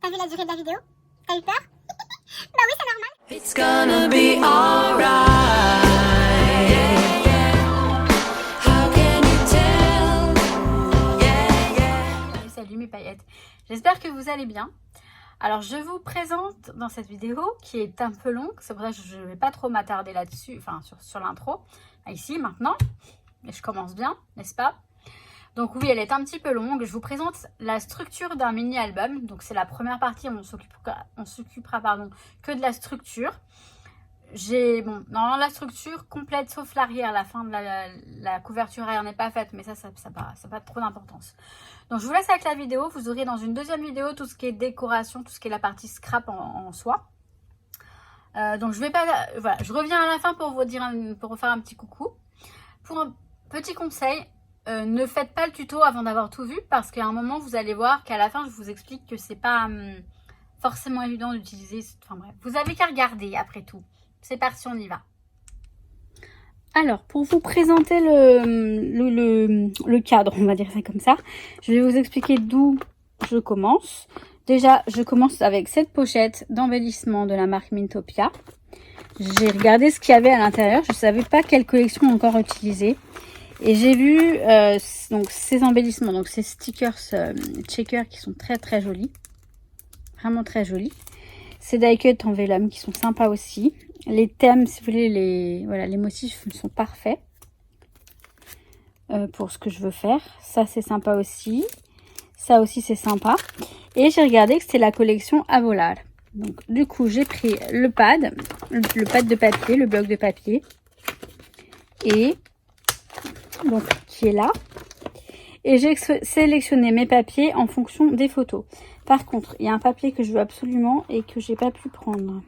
T'as vu la durée de la vidéo? T'as eu peur? Bah oui, c'est normal. It's gonna be alright. How can you tell? Salut mes paillettes. J'espère que vous allez bien. Alors je vous présente dans cette vidéo qui est un peu longue. C'est pour ça que je ne vais pas trop m'attarder là-dessus, enfin sur l'intro. Ici maintenant. Et je commence bien, n'est-ce pas? Donc oui, elle est un petit peu longue. Je vous présente la structure d'un mini-album. Donc c'est la première partie, on s'occupera que de la structure. J'ai, normalement la structure complète sauf l'arrière, la fin de la couverture arrière n'est pas faite, mais ça n'a pas trop d'importance. Donc je vous laisse avec la vidéo. Vous aurez dans une deuxième vidéo tout ce qui est décoration, tout ce qui est la partie scrap en soi. Donc je vais pas, voilà, je reviens à la fin pour vous faire un petit coucou. Pour un petit conseil, ne faites pas le tuto avant d'avoir tout vu, parce qu'à un moment vous allez voir qu'à la fin je vous explique que c'est pas forcément évident d'utiliser. Enfin bref, vous avez qu'à regarder après tout. C'est parti, on y va. Alors, pour vous présenter le cadre, on va dire ça comme ça, je vais vous expliquer d'où je commence. Déjà, je commence avec cette pochette d'embellissement de la marque Mintopia. J'ai regardé ce qu'il y avait à l'intérieur. Je ne savais pas quelle collection encore utiliser. Et j'ai vu donc ces embellissements, donc ces stickers checker qui sont très très jolis. Vraiment très jolis. Ces die cuts en vélum qui sont sympas aussi. Les thèmes, si vous voulez, les motifs sont parfaits pour ce que je veux faire. Ça, c'est sympa aussi. Ça aussi, c'est sympa. Et j'ai regardé que c'était la collection Avolar. Donc, du coup, j'ai pris le pad de papier, le bloc de papier. Et donc, qui est là. Et j'ai sélectionné mes papiers en fonction des photos. Par contre, il y a un papier que je veux absolument et que j'ai pas pu prendre.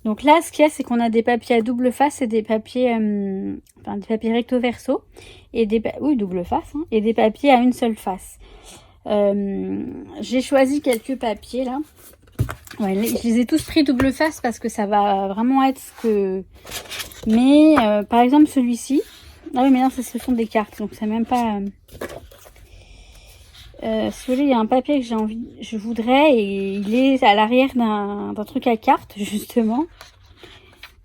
Donc là, ce qu'il y a, c'est qu'on a des papiers à double face et des papiers, des papiers recto verso et double face, hein, et des papiers à une seule face. J'ai choisi quelques papiers là. Ouais, je les ai tous pris double face parce que ça va vraiment être ce que. Mais par exemple celui-ci. Ah oui, mais non, ce sont des cartes, donc c'est même pas. Si vous voulez, il y a un papier que je voudrais et il est à l'arrière d'un truc à cartes justement.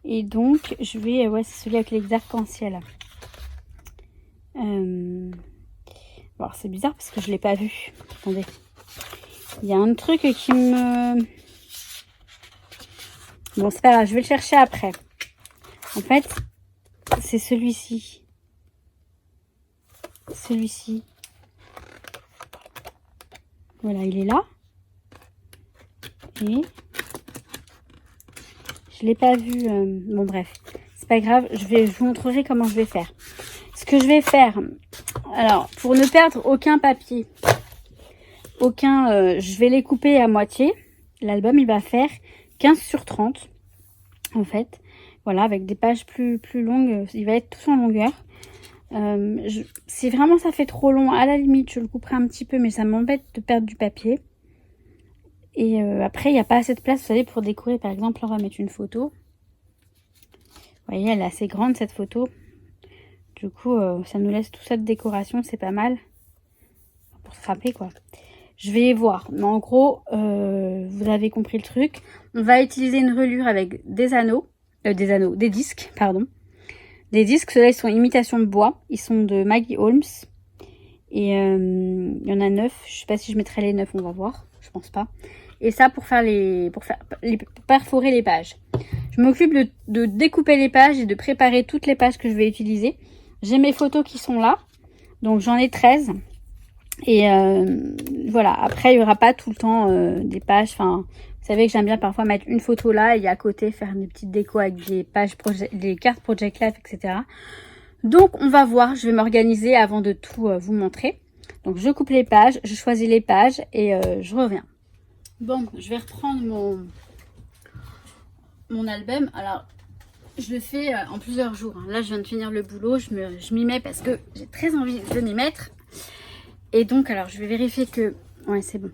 Et donc je vais, ouais, c'est celui avec les arcs-en-ciel. Bon, c'est bizarre parce que je l'ai pas vu. Attendez, il y a un truc qui me. Bon, c'est pas grave, je vais le chercher après. En fait, c'est celui-ci. Celui-ci. Voilà, il est là. Et je l'ai pas vu. Bon, bref, c'est pas grave. Je vous montrerai comment je vais faire. Ce que je vais faire, alors pour ne perdre aucun papier, je vais les couper à moitié. L'album, il va faire 15 sur 30 en fait. Voilà, avec des pages plus longues. Il va être tout en longueur. Si vraiment ça fait trop long, à la limite je le couperai un petit peu, mais ça m'embête de perdre du papier. Et après il n'y a pas assez de place, vous savez, pour décorer. Par exemple, on va mettre une photo. Vous voyez, elle est assez grande cette photo. Du coup ça nous laisse tout ça de décoration, c'est pas mal pour frapper quoi. Je vais voir, mais en gros vous avez compris le truc. On va utiliser une reliure avec des disques, pardon. Des disques, ceux-là, ils sont imitation de bois. Ils sont de Maggie Holmes. Et il y en a 9. Je sais pas si je mettrai les 9, on va voir. Je pense pas. Et ça, pour perforer les pages. Je m'occupe de découper les pages et de préparer toutes les pages que je vais utiliser. J'ai mes photos qui sont là. Donc, j'en ai 13. Et voilà. Après, il y aura pas tout le temps des pages. Enfin, vous savez que j'aime bien parfois mettre une photo là et à côté faire des petites décos avec des pages des cartes Project Life, etc. Donc on va voir, je vais m'organiser avant de tout vous montrer. Donc je coupe les pages, je choisis les pages et je reviens. Bon, je vais reprendre mon album. Alors je le fais en plusieurs jours. Là je viens de finir le boulot, je m'y mets parce que j'ai très envie de m'y mettre. Et donc alors je vais vérifier que... Ouais, c'est bon,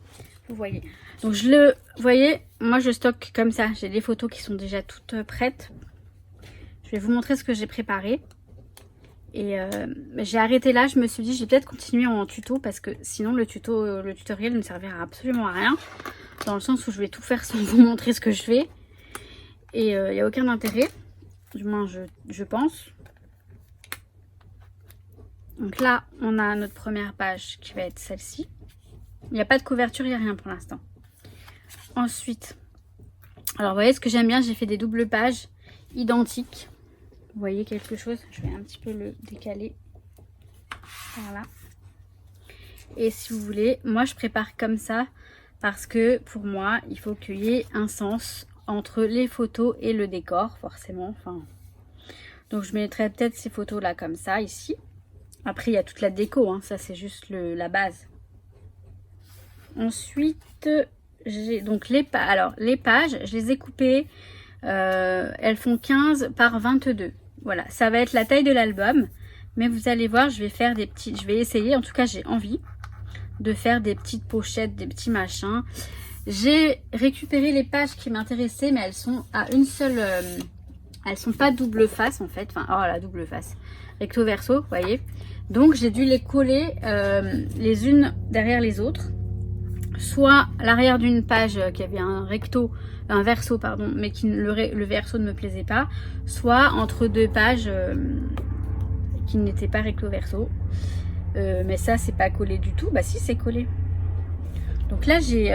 vous voyez. Donc vous voyez, moi je stocke comme ça. J'ai des photos qui sont déjà toutes prêtes. Je vais vous montrer ce que j'ai préparé. Et j'ai arrêté là. Je me suis dit, je vais peut-être continuer en tuto parce que sinon le tutoriel ne servira absolument à rien. dans le sens où je vais tout faire sans vous montrer ce que je fais. Et il n'y a aucun intérêt, du moins je pense. Donc là, on a notre première page qui va être celle-ci. Il n'y a pas de couverture, il n'y a rien pour l'instant. Ensuite, alors vous voyez ce que j'aime bien, j'ai fait des doubles pages identiques. Vous voyez quelque chose? Je vais un petit peu le décaler. Voilà. Et si vous voulez, moi je prépare comme ça parce que pour moi, il faut qu'il y ait un sens entre les photos et le décor, forcément. Enfin, donc je mettrai peut-être ces photos là comme ça, ici. Après, il y a toute la déco, hein, ça c'est juste la base. Ensuite, j'ai donc les pages, je les ai coupées. Elles font 15 par 22. Voilà, ça va être la taille de l'album. Mais vous allez voir, je vais faire des petits... Je vais essayer, en tout cas j'ai envie de faire des petites pochettes, des petits machins. J'ai récupéré les pages qui m'intéressaient, mais elles sont à une seule... elles sont pas double face en fait. Enfin, oh la double face. Recto verso, vous voyez. Donc j'ai dû les coller les unes derrière les autres. Soit à l'arrière d'une page qui avait un verso pardon, mais qui le verso ne me plaisait pas, soit entre deux pages qui n'étaient pas recto verso. Mais ça c'est pas collé du tout. Bah si, c'est collé. Donc là j'ai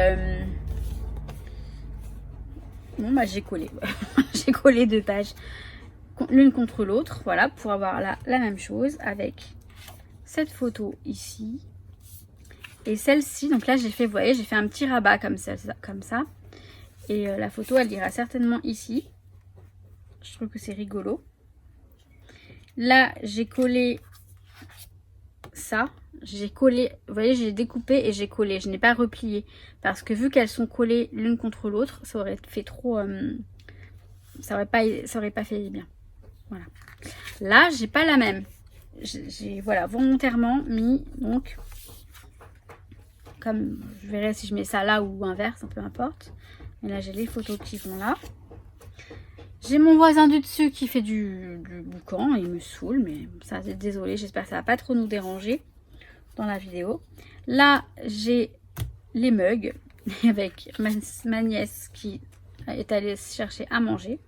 bon bah j'ai collé j'ai collé deux pages l'une contre l'autre, voilà, pour avoir la même chose avec cette photo ici. Et celle-ci, donc là j'ai fait, vous voyez, j'ai fait un petit rabat comme ça. Et la photo, elle ira certainement ici. Je trouve que c'est rigolo. Là, j'ai collé ça. J'ai collé, vous voyez, j'ai découpé et j'ai collé. Je n'ai pas replié. Parce que vu qu'elles sont collées l'une contre l'autre, ça aurait fait trop... ça aurait pas fait bien. Voilà. Là, j'ai pas la même. J'ai, voilà, volontairement mis, donc... Comme je verrai si je mets ça là ou inverse, peu importe. Et là j'ai les photos qui vont là. J'ai mon voisin du dessus qui fait du boucan, il me saoule, mais ça, désolé, j'espère que ça va pas trop nous déranger dans la vidéo. Là j'ai les mugs avec ma nièce qui est allée chercher à manger.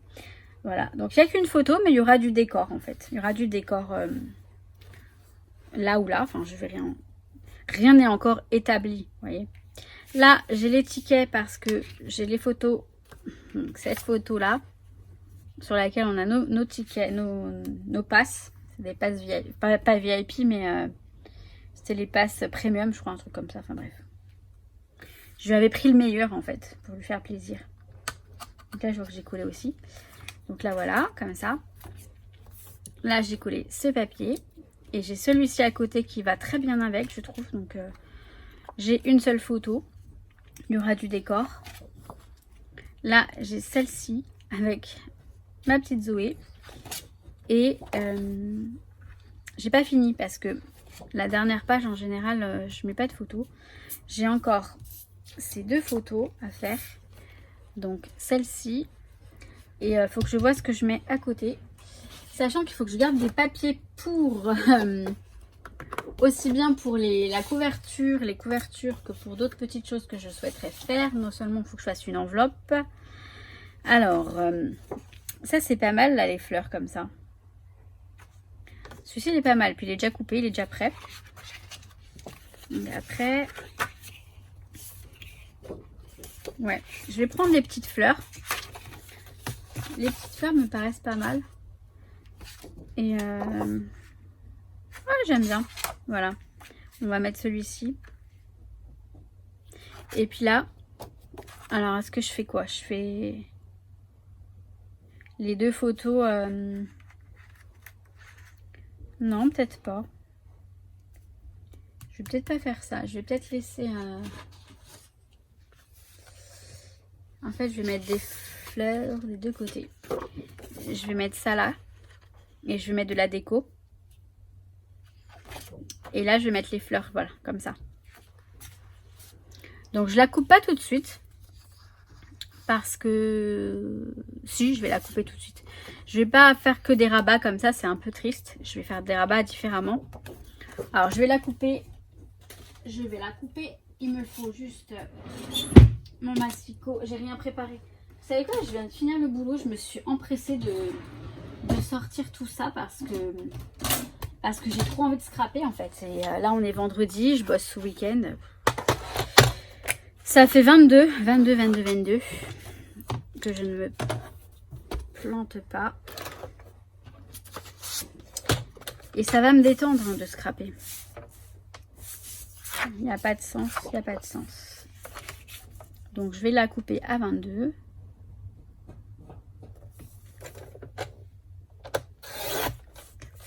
Voilà, donc il n'y a qu'une photo, mais il y aura du décor en fait. Il y aura du décor là ou là, enfin je vais rien n'est encore établi, vous voyez. Là, j'ai les tickets parce que j'ai les photos, donc cette photo-là, sur laquelle on a nos tickets, nos passes. C'est des passes VIP, pas VIP, mais c'était les passes premium, je crois, un truc comme ça, enfin bref. Je lui avais pris le meilleur, en fait, pour lui faire plaisir. Donc là, je vois que j'ai collé aussi. Donc là, voilà, comme ça. Là, j'ai collé ce papier. Et j'ai celui-ci à côté qui va très bien avec, je trouve. Donc, j'ai une seule photo. Il y aura du décor. Là, j'ai celle-ci avec ma petite Zoé. Et j'ai pas fini parce que la dernière page, en général, je mets pas de photos. J'ai encore ces deux photos à faire. Donc, celle-ci. Et il faut que je vois ce que je mets à côté. Sachant qu'il faut que je garde des papiers pour aussi bien pour la couverture, les couvertures que pour d'autres petites choses que je souhaiterais faire. Non seulement il faut que je fasse une enveloppe. Alors, ça c'est pas mal là, les fleurs comme ça. Celui-ci il est pas mal. Puis il est déjà coupé, il est déjà prêt. Et après, ouais, je vais prendre les petites fleurs. Les petites fleurs me paraissent pas mal. Et ouais, j'aime bien. Voilà. On va mettre celui-ci. Et puis là, alors est-ce que je fais quoi? Je fais les deux photos. Non, peut-être pas. Je vais peut-être pas faire ça. Je vais peut-être laisser en fait, je vais mettre des fleurs des deux côtés. Je vais mettre ça là. Et je vais mettre de la déco. Et là, je vais mettre les fleurs, voilà, comme ça. Donc, je la coupe pas tout de suite. Parce que... Si, je vais la couper tout de suite. Je vais pas faire que des rabats comme ça, c'est un peu triste. Je vais faire des rabats différemment. Alors, je vais la couper. Il me faut juste mon massicot. J'ai rien préparé. Vous savez quoi? Je viens de finir le boulot. Je me suis empressée de sortir tout ça parce que j'ai trop envie de scraper en fait. Et là, on est vendredi. Je bosse ce week-end. Ça fait 22 que je ne me plante pas. Et ça va me détendre hein, de scraper. Il n'y a pas de sens, il n'y a pas de sens. Donc je vais la couper à 22.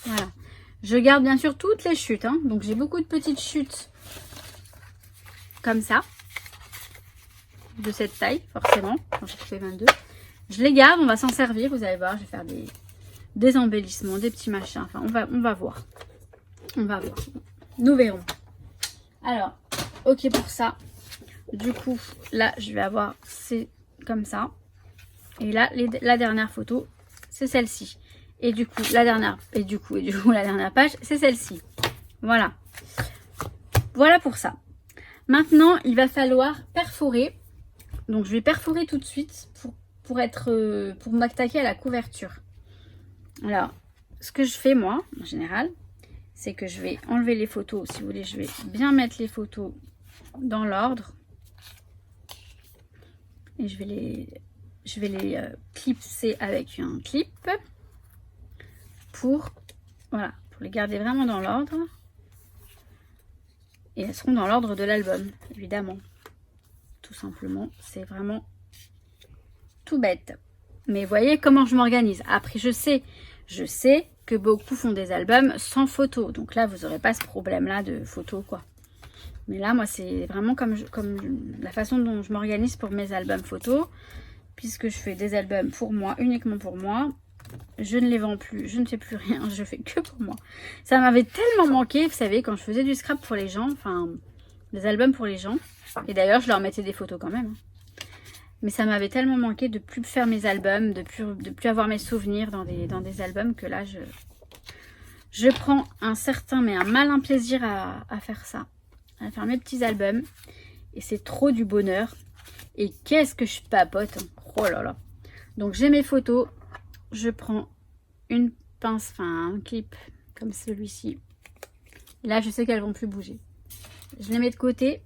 Voilà. Je garde bien sûr toutes les chutes. Hein. Donc j'ai beaucoup de petites chutes comme ça. De cette taille, forcément. Quand j'ai coupé 22. Je les garde, on va s'en servir. Vous allez voir, je vais faire des embellissements, des petits machins. Enfin, on va voir. On va voir. Nous verrons. Alors, ok pour ça. Du coup, là, je vais avoir c'est comme ça. Et là, la dernière photo, c'est celle-ci. Et du coup, la dernière page, c'est celle-ci. Voilà. Voilà pour ça. Maintenant, il va falloir perforer. Donc, je vais perforer tout de suite pour m'attaquer à la couverture. Alors, ce que je fais, moi, en général, c'est que je vais enlever les photos. Si vous voulez, je vais bien mettre les photos dans l'ordre. Et je vais les clipser avec un clip pour les garder vraiment dans l'ordre. Et elles seront dans l'ordre de l'album, évidemment. Tout simplement, c'est vraiment tout bête. Mais voyez comment je m'organise. Après, je sais que beaucoup font des albums sans photos. Donc là, vous n'aurez pas ce problème-là de photos, quoi. Mais là, moi, c'est vraiment comme la façon dont je m'organise pour mes albums photos. Puisque je fais des albums pour moi, uniquement pour moi. Je ne les vends plus, je ne fais plus rien, je fais que pour moi. Ça m'avait tellement manqué, vous savez, quand je faisais du scrap pour les gens, enfin, des albums pour les gens. Et d'ailleurs, je leur mettais des photos quand même. Mais ça m'avait tellement manqué de plus faire mes albums, de plus avoir mes souvenirs dans des albums que là, je prends un malin plaisir à faire ça. À faire mes petits albums. Et c'est trop du bonheur. Et qu'est-ce que je papote. Oh là là. Donc, j'ai mes photos. Je prends une pince, enfin un clip comme celui-ci. Là, je sais qu'elles vont plus bouger. Je les mets de côté.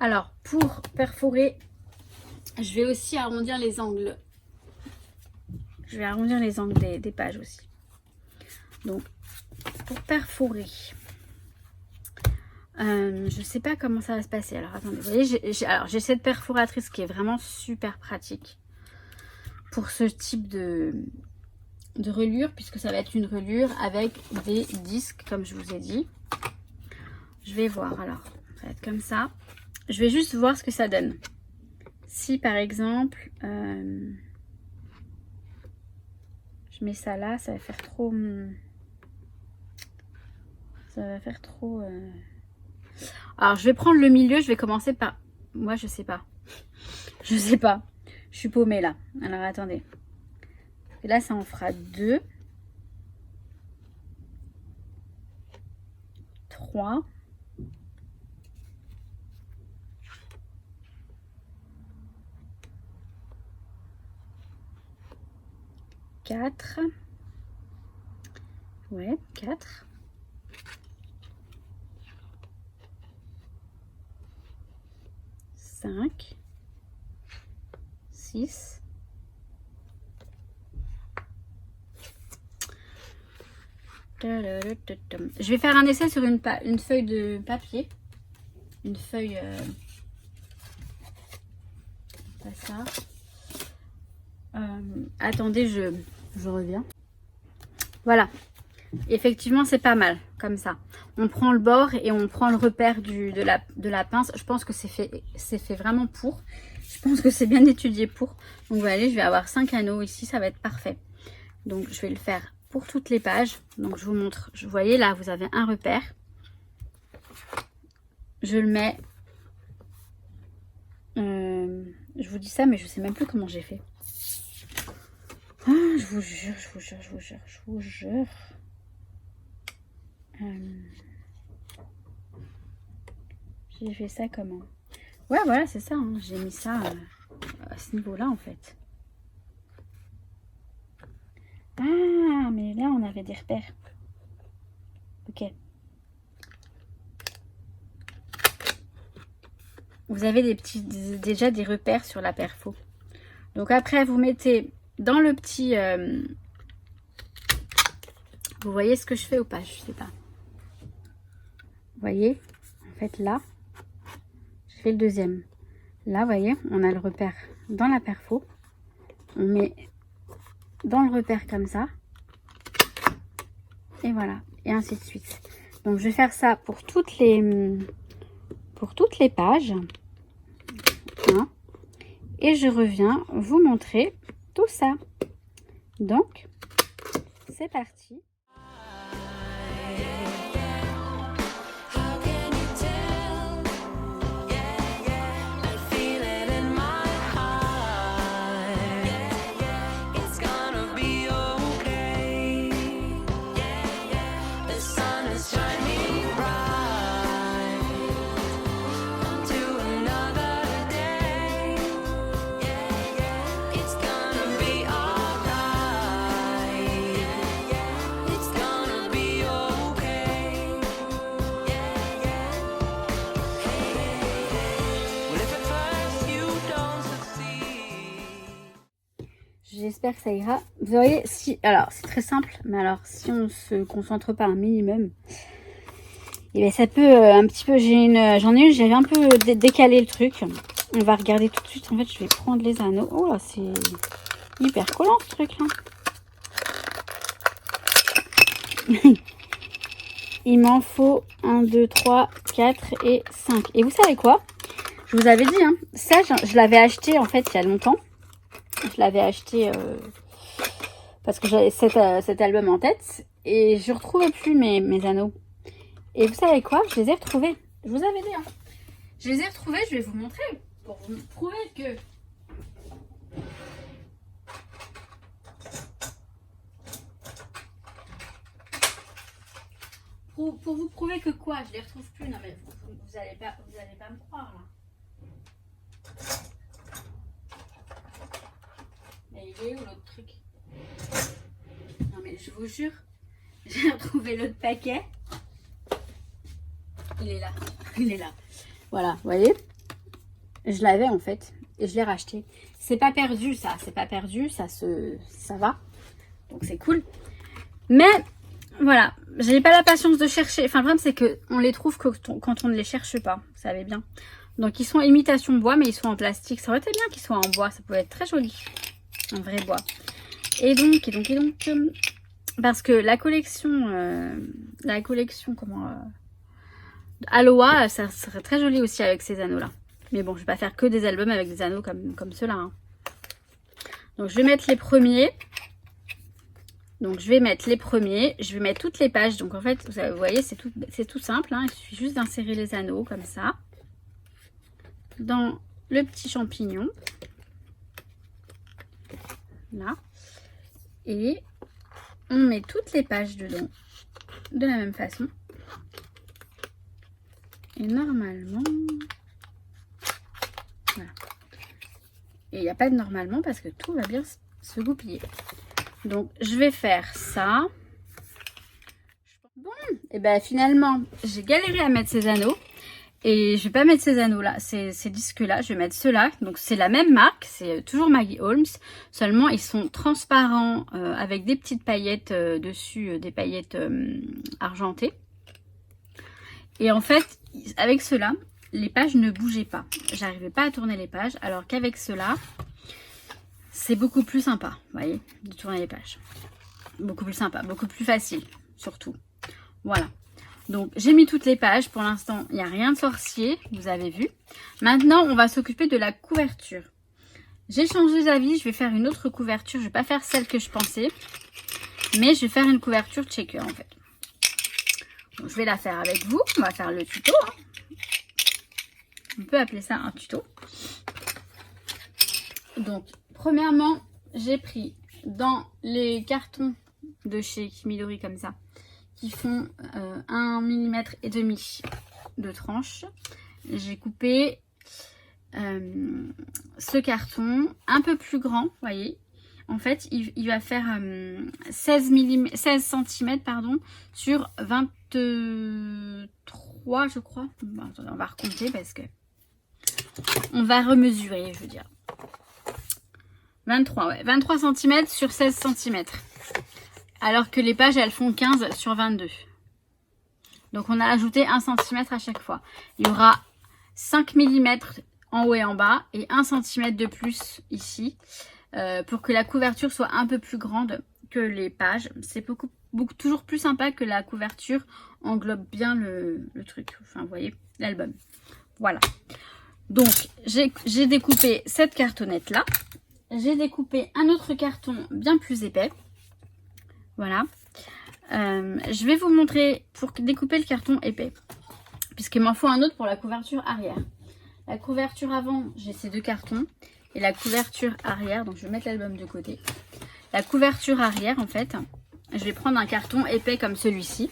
Alors, pour perforer, je vais aussi arrondir les angles. Je vais arrondir les angles des pages aussi. Donc, pour perforer, je sais pas comment ça va se passer. Alors, attendez, vous voyez, j'ai cette perforatrice qui est vraiment super pratique pour ce type de reliure, puisque ça va être une reliure avec des disques, comme je vous ai dit. Je vais voir, alors, ça va être comme ça. Je vais juste voir ce que ça donne. Si, par exemple, je mets ça là, ça va faire trop... Ça va faire trop... Alors, je vais prendre le milieu, je vais commencer par... Moi, je sais pas. Je sais pas. Je suis paumée là. Alors attendez. Et là, ça en fera 2. 3. 4. Ouais, 4. 5. 6. Je vais faire un essai sur une feuille de papier. Une feuille... pas ça. Attendez, je reviens. Voilà. Effectivement, c'est pas mal, comme ça. On prend le bord et on prend le repère de la pince. Je pense que c'est fait vraiment pour. Je pense que c'est bien étudié pour. Donc, vous voyez, je vais avoir 5 anneaux ici, ça va être parfait. Donc, je vais le faire pour toutes les pages. Donc, je vous montre. Vous voyez, là, vous avez un repère. Je le mets... je vous dis ça, mais je sais même plus comment j'ai fait. Oh, je vous jure. J'ai fait ça comment? Ouais, voilà, c'est ça. Hein. J'ai mis ça à ce niveau-là, en fait. Ah, mais là, on avait des repères. Ok. Vous avez déjà des repères sur la perfo. Donc après, vous mettez dans le petit... vous voyez ce que je fais ou pas? Je sais pas. Vous voyez? En fait, là, je fais le deuxième. Là, vous voyez, on a le repère dans la perfo. On met dans le repère comme ça. Et voilà. Et ainsi de suite. Donc, je vais faire ça pour toutes les pages. Hein. Et je reviens vous montrer tout ça. Donc, c'est parti. How can you tell? Yeah, yeah, I feel it in my heart. Yeah, yeah, it's gonna be okay. Yeah, yeah, the sun is shining bright to another day. Yeah, yeah, it's gonna be alright. Yeah, yeah, it's gonna be okay. Yeah, yeah. Hey, hey, hey. Well, if at first you don't succeed. J'espère que ça ira. Vous voyez, si... Alors, c'est très simple, mais alors, si on se concentre pas un minimum, et bien ça peut un petit peu... J'en ai une, j'avais un peu décalé le truc. On va regarder tout de suite. En fait, je vais prendre les anneaux. Oh là, c'est hyper collant ce truc là. Il m'en faut 1, 2, 3, 4 et 5. Et vous savez quoi? Je vous avais dit, hein, ça, je l'avais acheté en fait il y a longtemps. Je l'avais acheté parce que j'avais cet album en tête. Et je ne retrouvais plus mes anneaux. Et vous savez quoi? Je les ai retrouvés. Je vous avais dit, hein. Je les ai retrouvés, je vais vous montrer. Pour vous prouver que... Pour vous prouver que quoi? Je les retrouve plus. Non mais vous allez pas me croire là. Mais il est où l'autre truc? Non mais je vous jure, j'ai retrouvé l'autre paquet. Il est là. Il est là. Voilà, vous voyez? Je l'avais en fait et je l'ai racheté. C'est pas perdu ça, c'est pas perdu, ça va. Donc c'est cool. Mais voilà, j'ai pas la patience de chercher. Enfin, le problème, c'est qu'on les trouve que quand on ne les cherche pas. Vous savez bien. Donc, ils sont imitation bois, mais ils sont en plastique. Ça aurait été bien qu'ils soient en bois. Ça pouvait être très joli. En vrai bois. Et donc, parce que la collection, Aloha, ça serait très joli aussi avec ces anneaux-là. Mais bon, je vais pas faire que des albums avec des anneaux comme ceux-là. Hein. Donc, je vais mettre les premiers. Donc, je vais mettre les premiers. Je vais mettre toutes les pages. Donc, en fait, vous voyez, c'est tout simple. Hein. Il suffit juste d'insérer les anneaux comme ça. Dans le petit champignon. Là. Et on met toutes les pages dedans. De la même façon. Et normalement... Voilà. Et il n'y a pas de normalement parce que tout va bien se goupiller. Donc, je vais faire ça. Bon, et ben finalement, j'ai galéré à mettre ces anneaux. Et je vais pas mettre ces anneaux-là, ces disques-là. Je vais mettre ceux-là. Donc, c'est la même marque. C'est toujours Maggie Holmes. Seulement, ils sont transparents avec des petites paillettes dessus. Des paillettes argentées. Et en fait, avec ceux-là, les pages ne bougeaient pas. J'arrivais pas à tourner les pages. Alors qu'avec ceux-là... C'est beaucoup plus sympa, vous voyez, de tourner les pages. Beaucoup plus sympa, beaucoup plus facile, surtout. Voilà. Donc, j'ai mis toutes les pages. Pour l'instant, il n'y a rien de sorcier, vous avez vu. Maintenant, on va s'occuper de la couverture. J'ai changé d'avis, je vais faire une autre couverture. Je ne vais pas faire celle que je pensais. Mais je vais faire une couverture checker, en fait. Donc, je vais la faire avec vous. On va faire le tuto. Hein. On peut appeler ça un tuto. Donc, premièrement, j'ai pris dans les cartons de chez Kimidori comme ça, qui font 1,5 mm de tranche. J'ai coupé ce carton un peu plus grand, vous voyez. En fait, il va faire 16 cm pardon, sur 23, je crois. Bon, attendez, on va recompter parce que on va remesurer, je veux dire. 23, ouais. 23 cm sur 16 cm. Alors que les pages, elles font 15 sur 22. Donc, on a ajouté 1 cm à chaque fois. Il y aura 5 mm en haut et en bas et 1 cm de plus ici. Pour que la couverture soit un peu plus grande que les pages. C'est toujours plus sympa que la couverture englobe bien le truc. Enfin, vous voyez, l'album. Voilà. Donc, j'ai découpé cette cartonnette-là. J'ai découpé un autre carton bien plus épais. Voilà. Je vais vous montrer pour découper le carton épais. Puisqu'il m'en faut un autre pour la couverture arrière. La couverture avant, j'ai ces deux cartons. Et la couverture arrière, donc je vais mettre l'album de côté. La couverture arrière, en fait, je vais prendre un carton épais comme celui-ci.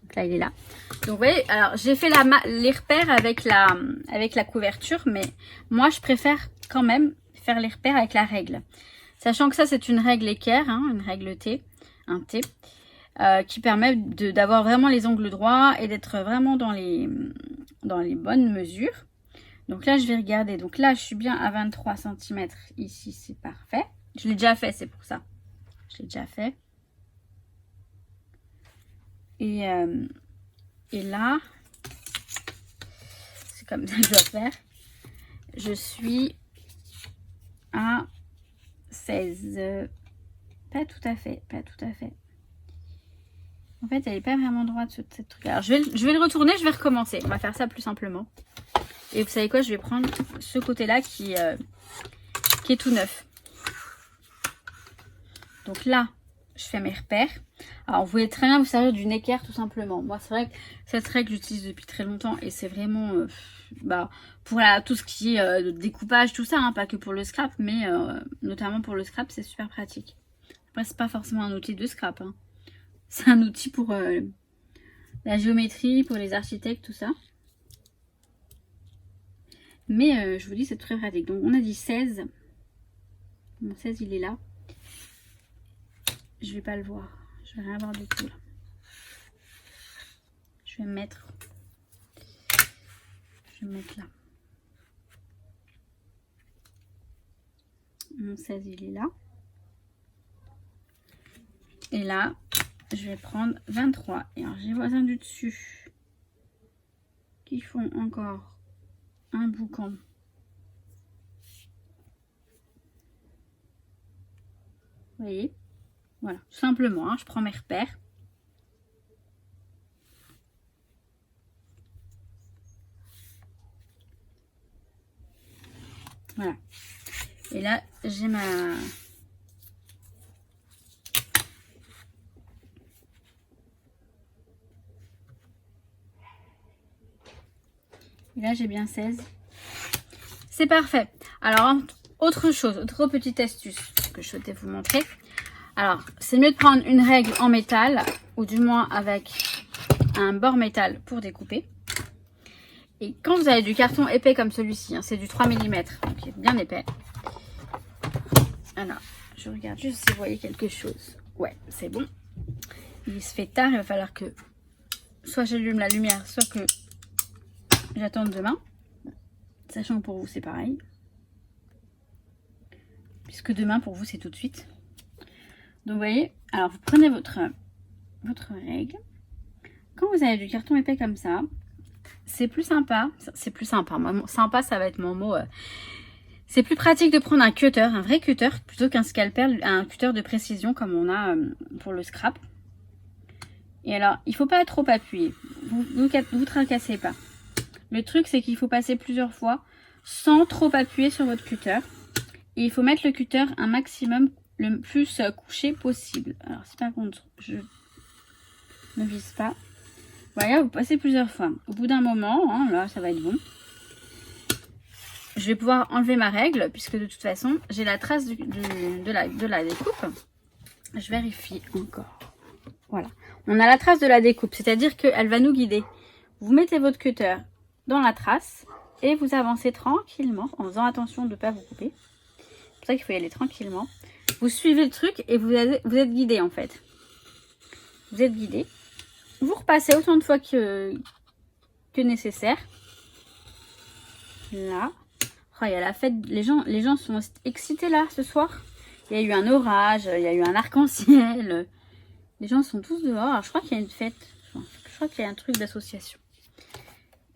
Donc là, il est là. Donc vous voyez, alors j'ai fait les repères avec la couverture, mais moi je préfère quand même faire les repères avec la règle. Sachant que ça, c'est une règle équerre, hein, une règle T, un T, qui permet d'avoir vraiment les angles droits et d'être vraiment dans les bonnes mesures. Donc là, je vais regarder. Donc là, je suis bien à 23 cm. Ici, c'est parfait. Je l'ai déjà fait, c'est pour ça. Je l'ai déjà fait. Et là, c'est comme ça que je dois faire. Je suis à 16. Pas tout à fait, pas tout à fait. En fait, elle n'est pas vraiment droite, cette truc. Alors, je vais le retourner, je vais recommencer. On va faire ça plus simplement. Et vous savez quoi, je vais prendre ce côté-là qui est tout neuf. Donc là, je fais mes repères. Alors, vous pouvez très bien vous servir d'une équerre tout simplement. Moi, c'est vrai que cette règle, j'utilise depuis très longtemps. Et c'est vraiment pour tout ce qui est découpage, tout ça. Hein, pas que pour le scrap, mais notamment pour le scrap, c'est super pratique. Après, c'est pas forcément un outil de scrap. Hein. C'est un outil pour la géométrie, pour les architectes, tout ça. Mais je vous dis, c'est très pratique. Donc, on a dit 16. Mon 16, il est là. Je vais pas le voir. Je vais rien voir du tout là. Je vais me mettre là. Mon 16, il est là. Et là, je vais prendre 23. Et alors, j'ai les voisins du dessus qui font encore un boucan. Vous voyez? Voilà, tout simplement, hein, je prends mes repères. Voilà. Et là, j'ai ma... Et là, j'ai bien 16. C'est parfait. Alors, autre chose, autre petite astuce que je souhaitais vous montrer. Alors, c'est mieux de prendre une règle en métal, ou du moins avec un bord métal pour découper. Et quand vous avez du carton épais comme celui-ci, hein, c'est du 3 mm, donc il est bien épais. Alors, je regarde juste si vous voyez quelque chose. Ouais, c'est bon. Il se fait tard, il va falloir que soit j'allume la lumière, soit que j'attende demain. Sachant que pour vous, c'est pareil. Puisque demain, pour vous, c'est tout de suite. Donc, vous voyez, alors vous prenez votre règle. Quand vous avez du carton épais comme ça, c'est plus sympa. C'est plus sympa. Moi, sympa, ça va être mon mot. C'est plus pratique de prendre un cutter, un vrai cutter, plutôt qu'un scalpel, un cutter de précision comme on a pour le scrap. Et alors, il ne faut pas trop appuyer. Vous tracassez pas. Le truc, c'est qu'il faut passer plusieurs fois sans trop appuyer sur votre cutter. Et il faut mettre le cutter un maximum le plus couché possible. Alors, si par contre, je ne vise pas, voilà, vous passez plusieurs fois. Au bout d'un moment, hein, là, ça va être bon. Je vais pouvoir enlever ma règle, puisque de toute façon, j'ai la trace de la découpe. Je vérifie encore. Voilà. On a la trace de la découpe, c'est-à-dire qu'elle va nous guider. Vous mettez votre cutter dans la trace et vous avancez tranquillement en faisant attention de ne pas vous couper. C'est pour ça qu'il faut y aller tranquillement. Vous suivez le truc et vous êtes guidé en fait. Vous êtes guidé. Vous repassez autant de fois que nécessaire. Là. Oh, il y a la fête. Les gens sont excités là ce soir. Il y a eu un orage, il y a eu un arc-en-ciel. Les gens sont tous dehors. Alors, je crois qu'il y a une fête. Je crois qu'il y a un truc d'association.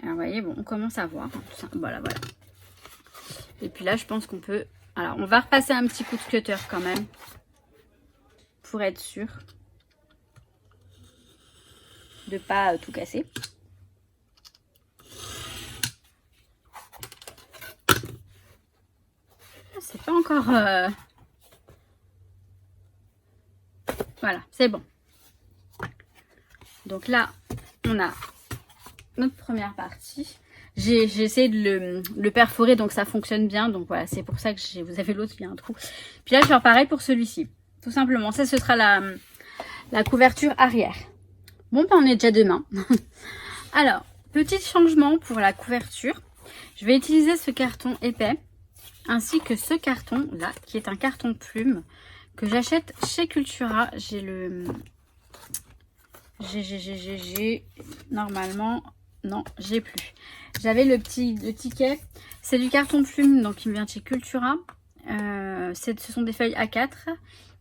Alors, vous voyez, bon, on commence à voir. Voilà, voilà. Et puis là, je pense qu'on peut... Alors, on va repasser un petit coup de cutter quand même. Pour être sûr de ne pas tout casser. C'est pas encore... Voilà, c'est bon. Donc là, on a notre première partie. J'ai essayé de le perforer, donc ça fonctionne bien. Donc voilà, c'est pour ça que vous avez l'autre, il y a un trou. Puis là, je vais faire pareil pour celui-ci. Tout simplement, ça, ce sera la couverture arrière. Bon, ben, on est déjà demain. Alors, petit changement pour la couverture. Je vais utiliser ce carton épais, ainsi que ce carton là, qui est un carton plume, que j'achète chez Cultura. J'ai le... Normalement, non, j'ai plus. J'avais le ticket. C'est du carton plume, donc il me vient de chez Cultura. Ce sont des feuilles A4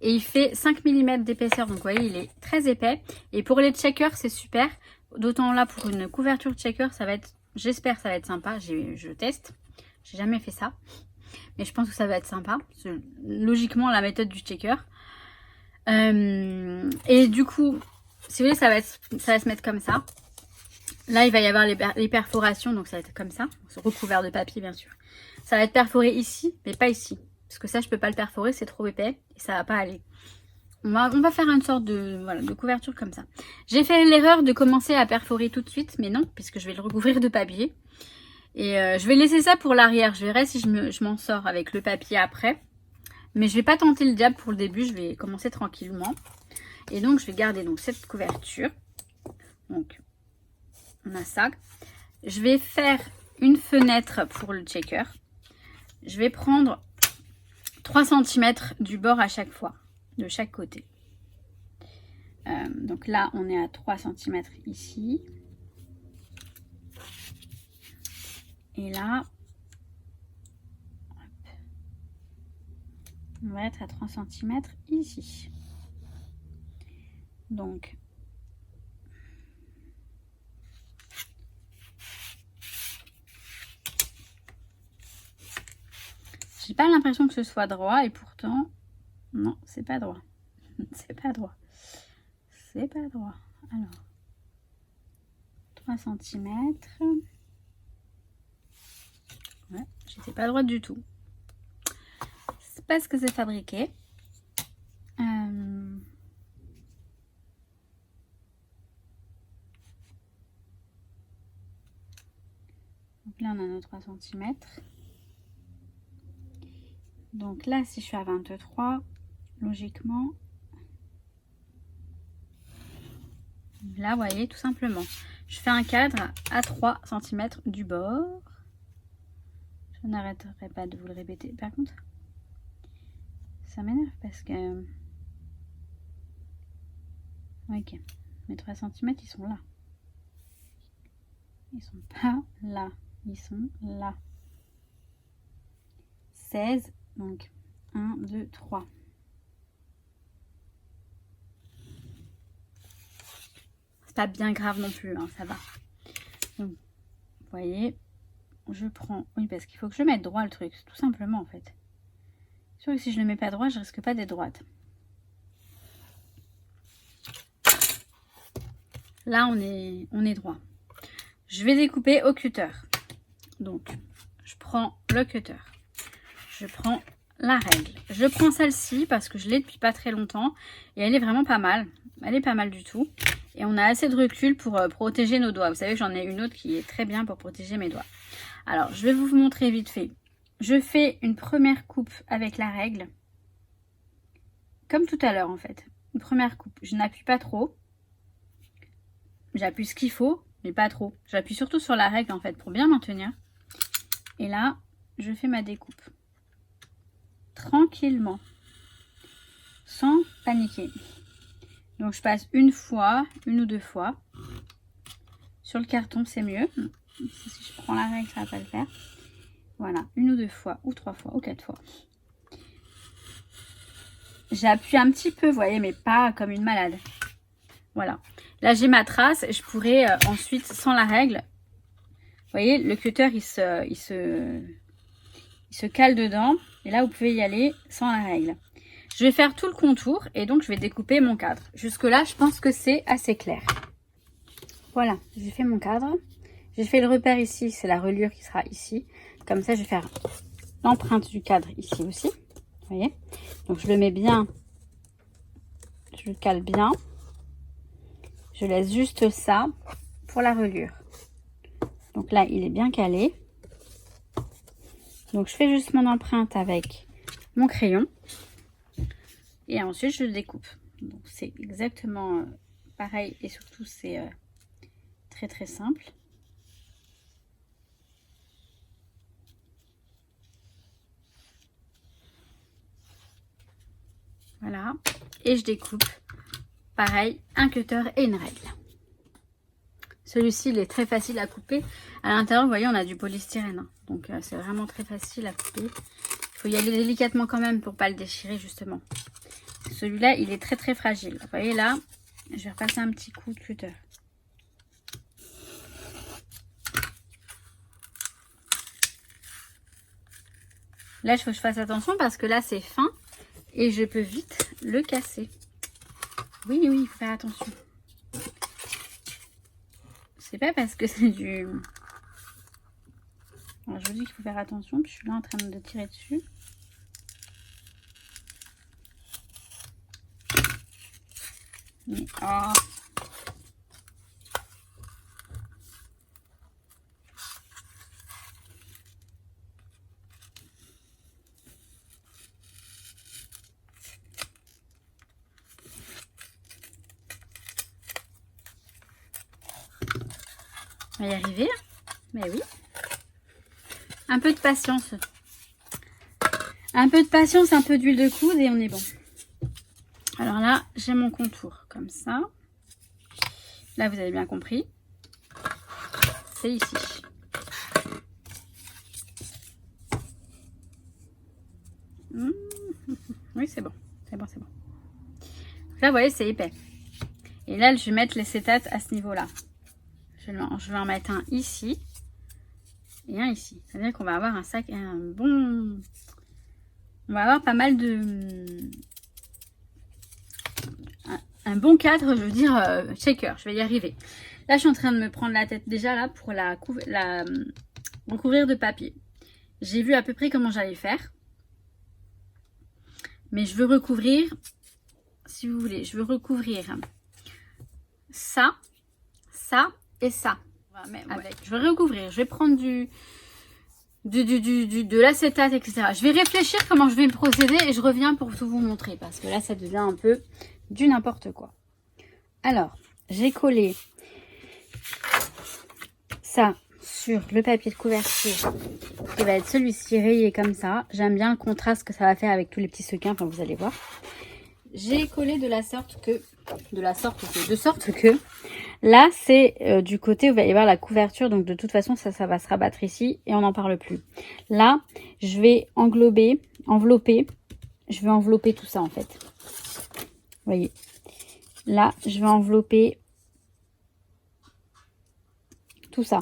et il fait 5 mm d'épaisseur. Donc vous voyez, il est très épais. Et pour les checkers, c'est super. D'autant là, pour une couverture checker, ça va être... J'espère que ça va être sympa. Je teste. J'ai jamais fait ça. Mais je pense que ça va être sympa. Logiquement, la méthode du checker. Et du coup, si vous voulez, ça va se mettre comme ça. Là, il va y avoir les perforations. Donc, ça va être comme ça. Recouvert de papier, bien sûr. Ça va être perforé ici, mais pas ici. Parce que ça, je peux pas le perforer. C'est trop épais. Et ça va pas aller. On va faire une sorte de couverture comme ça. J'ai fait l'erreur de commencer à perforer tout de suite. Mais non, puisque je vais le recouvrir de papier. Et je vais laisser ça pour l'arrière. Je verrai si je m'en sors avec le papier après. Mais je vais pas tenter le diable pour le début. Je vais commencer tranquillement. Et donc, je vais garder donc cette couverture. Donc, on a ça. Je vais faire une fenêtre pour le checker. Je vais prendre 3 cm du bord à chaque fois. De chaque côté. Donc là, on est à 3 cm ici. Et là, hop, on va être à 3 cm ici. Donc, j'ai pas l'impression que ce soit droit et pourtant, non, c'est pas droit. C'est pas droit. C'est pas droit. Alors, 3 cm. Ouais, j'étais pas droite du tout. C'est parce que c'est fabriqué. Donc là, on a nos 3 cm. Donc là, si je suis à 23, logiquement, là, vous voyez, tout simplement, je fais un cadre à 3 cm du bord. Je n'arrêterai pas de vous le répéter. Par contre, ça m'énerve parce que... Ok, mes 3 cm, ils sont là. Ils sont pas là. Ils sont là. 16, donc 1, 2, 3. C'est pas bien grave non plus, hein, ça va. Donc, vous voyez, je prends... Oui, parce qu'il faut que je mette droit le truc, tout simplement en fait. C'est sûr que si je ne le mets pas droit, je risque pas d'être droite. Là, on est droit. Je vais découper au cutter. Donc, je prends le cutter. Je prends la règle. Je prends celle-ci parce que je l'ai depuis pas très longtemps. Et elle est vraiment pas mal. Elle est pas mal du tout. Et on a assez de recul pour protéger nos doigts. Vous savez que j'en ai une autre qui est très bien pour protéger mes doigts. Alors, je vais vous montrer vite fait. Je fais une première coupe avec la règle. Comme tout à l'heure en fait. Une première coupe. Je n'appuie pas trop. J'appuie ce qu'il faut, mais pas trop. J'appuie surtout sur la règle en fait pour bien maintenir. Et là, je fais ma découpe. Tranquillement. Sans paniquer. Donc je passe une ou deux fois. Sur le carton, c'est mieux. Si je prends la règle, ça va pas le faire. Voilà, une ou deux fois, ou 3 fois, ou 4 fois. J'appuie un petit peu, vous voyez, mais pas comme une malade. Voilà. Là, j'ai ma trace. Je pourrais ensuite, sans la règle, vous voyez, le cutter, il se cale dedans. Et là, vous pouvez y aller sans la règle. Je vais faire tout le contour et donc je vais découper mon cadre. Jusque-là, je pense que c'est assez clair. Voilà, j'ai fait mon cadre. J'ai fait le repère ici, c'est la reliure qui sera ici. Comme ça, je vais faire l'empreinte du cadre ici aussi. Vous voyez? Donc, je le mets bien. Je le cale bien. Je laisse juste ça pour la reliure. Donc là, il est bien calé. Donc, je fais juste mon empreinte avec mon crayon. Et ensuite, je le découpe. Donc, c'est exactement pareil. Et surtout, c'est très, très simple. Voilà. Et je découpe. Pareil, un cutter et une règle. Celui-ci, il est très facile à couper. À l'intérieur, vous voyez, on a du polystyrène. Hein. Donc, c'est vraiment très facile à couper. Il faut y aller délicatement quand même pour ne pas le déchirer, justement. Celui-là, il est très, très fragile. Vous voyez, là, je vais repasser un petit coup de cutter. Là, il faut que je fasse attention parce que là, c'est fin. Et je peux vite le casser. Oui, oui, il faut faire attention. C'est pas parce que c'est du... Alors, je vous dis qu'il faut faire attention. Puis je suis là en train de tirer dessus. Mais, oh. On va y arriver. Mais oui. Un peu de patience. Un peu de patience, un peu d'huile de coude et on est bon. Alors là, j'ai mon contour comme ça. Là, vous avez bien compris. C'est ici. Oui, c'est bon. C'est bon, c'est bon. Là, vous voyez, c'est épais. Et là, je vais mettre les cétates à ce niveau-là. Je vais en mettre un ici et un ici. C'est-à-dire qu'on va avoir un sac, un bon... On va avoir pas mal de... Un bon cadre, je veux dire, shaker. Je vais y arriver. Là, je suis en train de me prendre la tête déjà là pour la recouvrir de papier. J'ai vu à peu près comment j'allais faire. Mais je veux recouvrir, si vous voulez, je veux recouvrir ça, ça et ça. Je vais recouvrir, je vais prendre de l'acétate, etc. Je vais réfléchir comment je vais me procéder et je reviens pour tout vous montrer parce que là, ça devient un peu du n'importe quoi. Alors, j'ai collé ça sur le papier de couverture qui va être celui-ci rayé comme ça. J'aime bien le contraste que ça va faire avec tous les petits sequins, enfin vous allez voir. J'ai collé de sorte que là c'est du côté où il va y avoir la couverture, donc de toute façon ça va se rabattre ici et on n'en parle plus. Là je vais envelopper tout ça en fait. Vous voyez, là je vais envelopper tout ça.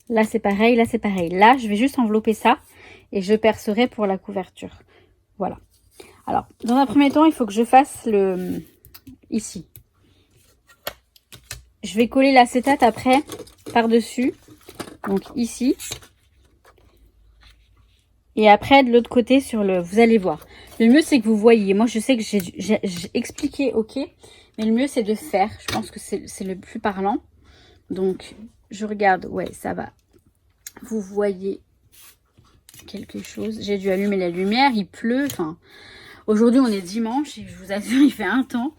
Là c'est pareil, là c'est pareil. Là je vais juste envelopper ça et je percerai pour la couverture. Voilà. Alors, dans un premier temps, il faut que je fasse le... ici. Je vais coller l'acétate après par-dessus. Donc ici. Et après, de l'autre côté, sur le... Vous allez voir. Le mieux, c'est que vous voyez. Moi, je sais que j'ai expliqué, ok. Mais le mieux, c'est de faire. Je pense que c'est le plus parlant. Donc, je regarde. Ouais, ça va. Vous voyez quelque chose. J'ai dû allumer la lumière. Il pleut. Enfin... Aujourd'hui, on est dimanche et je vous assure, il fait un temps.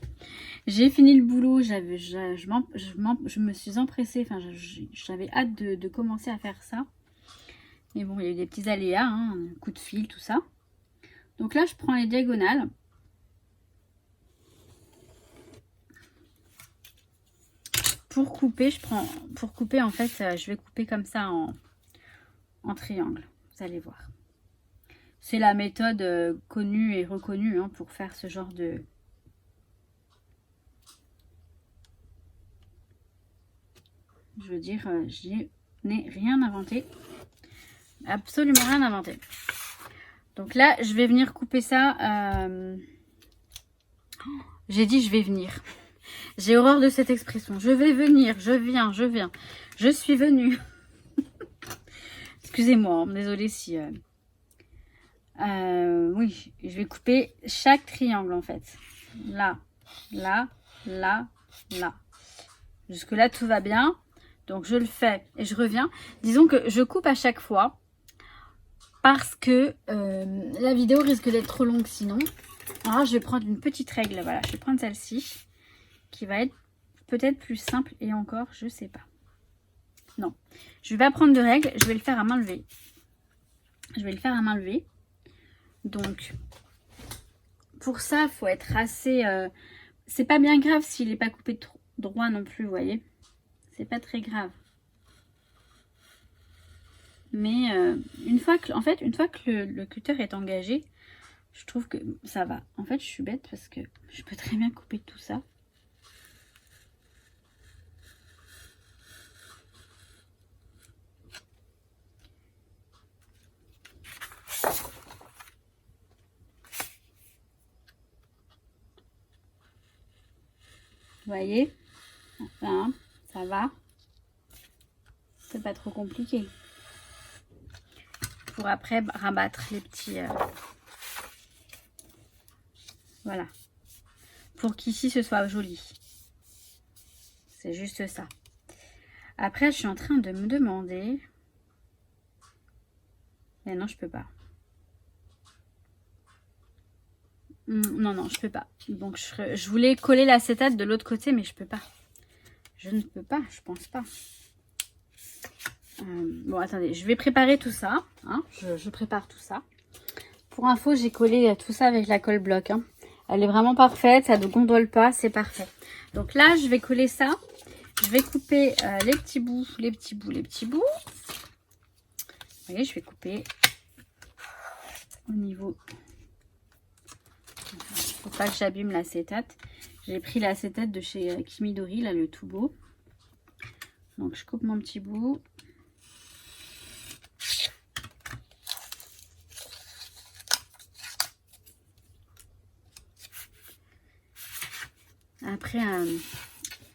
J'ai fini le boulot, je me suis empressée, enfin, j'avais hâte de commencer à faire ça. Mais bon, il y a eu des petits aléas, hein, coup de fil, tout ça. Donc là, je prends les diagonales. Pour couper, en fait, je vais couper comme ça en triangle. Vous allez voir. C'est la méthode connue et reconnue hein, pour faire ce genre de... Je veux dire, je n'ai rien inventé. Absolument rien inventé. Donc là, je vais venir couper ça. J'ai dit je vais venir. J'ai horreur de cette expression. Je vais venir, je viens, je viens. Je suis venue. Excusez-moi, désolée si... oui, je vais couper chaque triangle en fait. Là, là, là, là. Jusque là, tout va bien. Donc, je le fais et je reviens. Disons que je coupe à chaque fois parce que la vidéo risque d'être trop longue sinon. Alors, je vais prendre une petite règle. Voilà, je vais prendre celle-ci qui va être peut-être plus simple et encore, je sais pas. Non, je vais pas prendre de règle. Je vais le faire à main levée. Je vais le faire à main levée. Donc, pour ça, il faut être assez... c'est pas bien grave s'il n'est pas coupé trop droit non plus, vous voyez. C'est pas très grave. Mais une fois que le cutter est engagé, je trouve que ça va. En fait, je suis bête parce que je peux très bien couper tout ça. Vous voyez? Enfin, ça va. C'est pas trop compliqué. Pour après rabattre les petits... Voilà. Pour qu'ici ce soit joli. C'est juste ça. Après, je suis en train de me demander... Mais non, je peux pas. Non, non, je peux pas. Donc, je voulais coller l'acétate de l'autre côté, mais je peux pas. Je ne peux pas, je pense pas. Bon, attendez, je vais préparer tout ça. Hein, je prépare tout ça. Pour info, j'ai collé tout ça avec la colle bloc. Hein. Elle est vraiment parfaite, ça ne gondole pas, c'est parfait. Donc là, je vais coller ça. Je vais couper les petits bouts, les petits bouts, les petits bouts. Vous voyez, je vais couper au niveau... Faut pas que j'abîme l'acétate. J'ai pris l'acétate de chez Kimidori, là, le tout beau. Donc, je coupe mon petit bout. Après,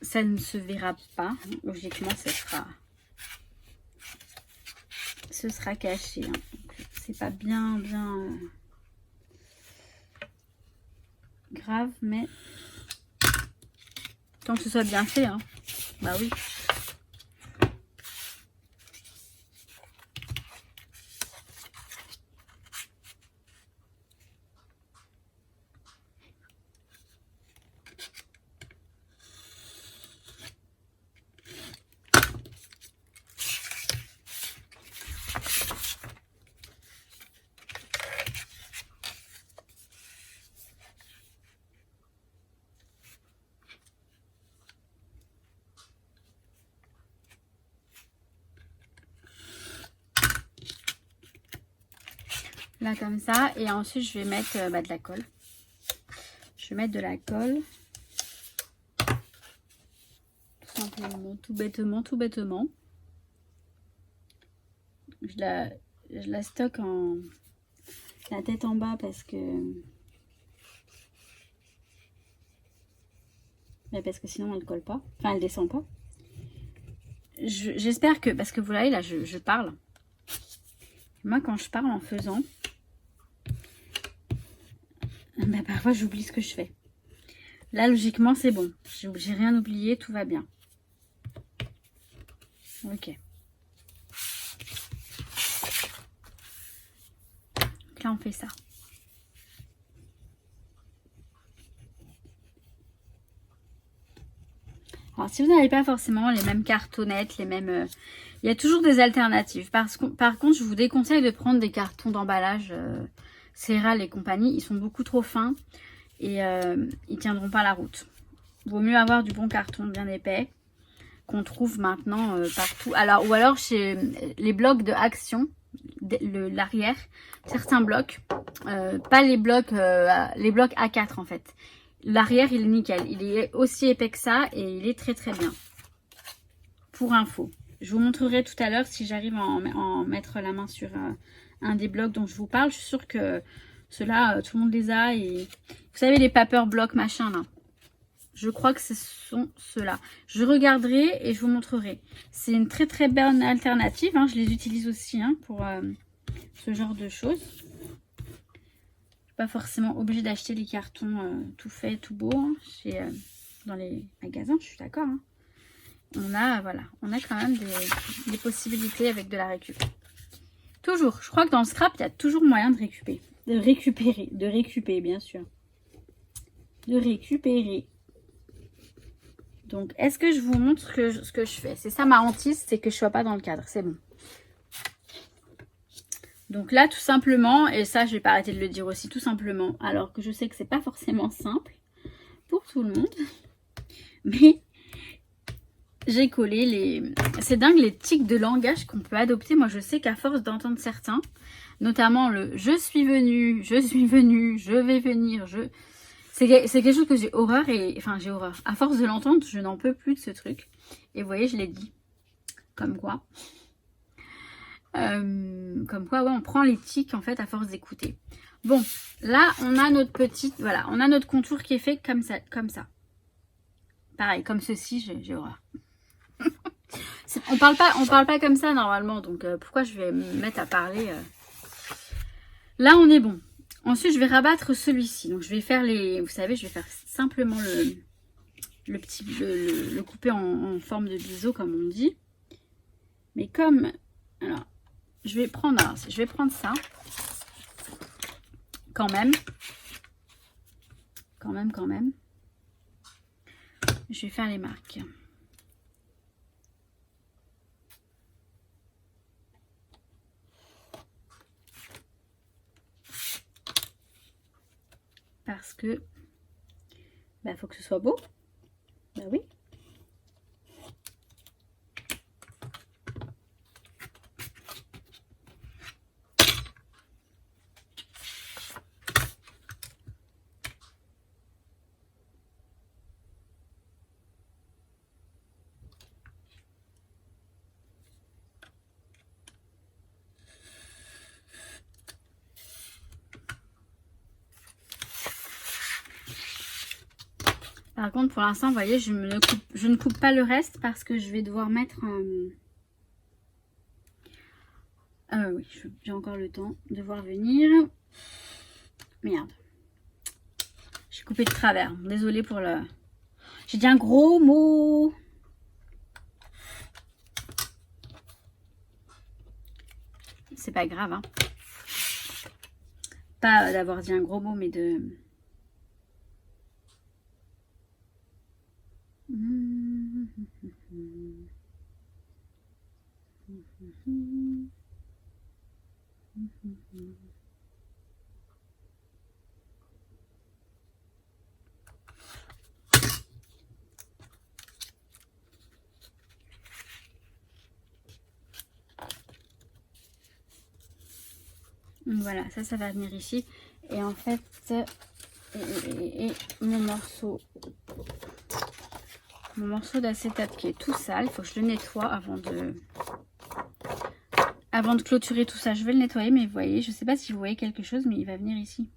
ça ne se verra pas. Logiquement, ce sera caché. Hein. C'est pas bien grave, mais tant que ce soit bien fait. Hein. Bah oui. Là comme ça, et ensuite je vais mettre de la colle. Je vais mettre de la colle. Tout simplement, tout bêtement. Je la stocke en la tête en bas parce que... Mais parce que sinon elle ne colle pas. Enfin, elle descend pas. J'espère que... Parce que vous voyez, là, je parle. Moi, quand je parle en faisant... Ben, parfois, j'oublie ce que je fais. Là, logiquement, c'est bon. J'ai rien oublié, tout va bien. Ok. Donc là, on fait ça. Alors, Alors, si vous n'avez pas forcément les mêmes cartonnettes, les mêmes... il y a toujours des alternatives. Par contre, je vous déconseille de prendre des cartons d'emballage Céral et compagnie. Ils sont beaucoup trop fins et ils tiendront pas la route. Vaut mieux avoir du bon carton bien épais qu'on trouve maintenant partout. Alors, ou alors chez les blocs de Action, l'arrière, certains blocs, pas les blocs A4 en fait. L'arrière, il est nickel. Il est aussi épais que ça et il est très très bien. Pour info. Je vous montrerai tout à l'heure si j'arrive à en mettre la main sur un des blocs dont je vous parle. Je suis sûre que ceux-là, tout le monde les a. Et... vous savez, les paper blocs machin là. Je crois que ce sont ceux-là. Je regarderai et je vous montrerai. C'est une très très bonne alternative. Hein. Je les utilise aussi pour ce genre de choses. Pas forcément obligé d'acheter les cartons tout faits, tout beaux dans les magasins, je suis d'accord. Hein. On a quand même des possibilités avec de la récup. Toujours, je crois que dans le scrap, il y a toujours moyen de récupérer. De récupérer, bien sûr. De récupérer. Donc, est-ce que je vous montre ce que je fais? C'est ça ma hantise, c'est que je ne sois pas dans le cadre, c'est bon. Donc là, tout simplement, et ça, je vais pas arrêter de le dire aussi, tout simplement, alors que je sais que c'est pas forcément simple pour tout le monde, mais j'ai collé les... C'est dingue les tics de langage qu'on peut adopter. Moi, je sais qu'à force d'entendre certains, notamment le « je suis venu »,« je vais venir », c'est quelque chose que j'ai horreur et... Enfin, j'ai horreur. À force de l'entendre, je n'en peux plus de ce truc. Et vous voyez, je l'ai dit. Comme quoi... ouais, on prend les tics en fait à force d'écouter. Bon, là on a notre petite, voilà, on a notre contour qui est fait comme ça. Pareil, comme ceci, j'ai horreur. on parle pas comme ça normalement, donc pourquoi je vais me mettre à parler Là on est bon. Ensuite je vais rabattre celui-ci. Donc je vais faire vous savez, je vais faire simplement le couper en forme de biseau comme on dit. Mais comme, alors. Je vais prendre ça. Quand même. Je vais faire les marques. Parce que, faut que ce soit beau. Bah oui. Par contre, pour l'instant, vous voyez, je ne coupe pas le reste parce que je vais devoir mettre... oui, j'ai encore le temps de voir venir. Merde. J'ai coupé de travers. Désolée pour le... J'ai dit un gros mot. C'est pas grave, hein. Pas d'avoir dit un gros mot, mais de... Voilà, ça va venir ici. Et en fait, et mon morceau d'acétate qui est tout sale, il faut que je le nettoie avant de clôturer tout ça. Je vais le nettoyer, mais vous voyez, je ne sais pas si vous voyez quelque chose, mais il va venir ici.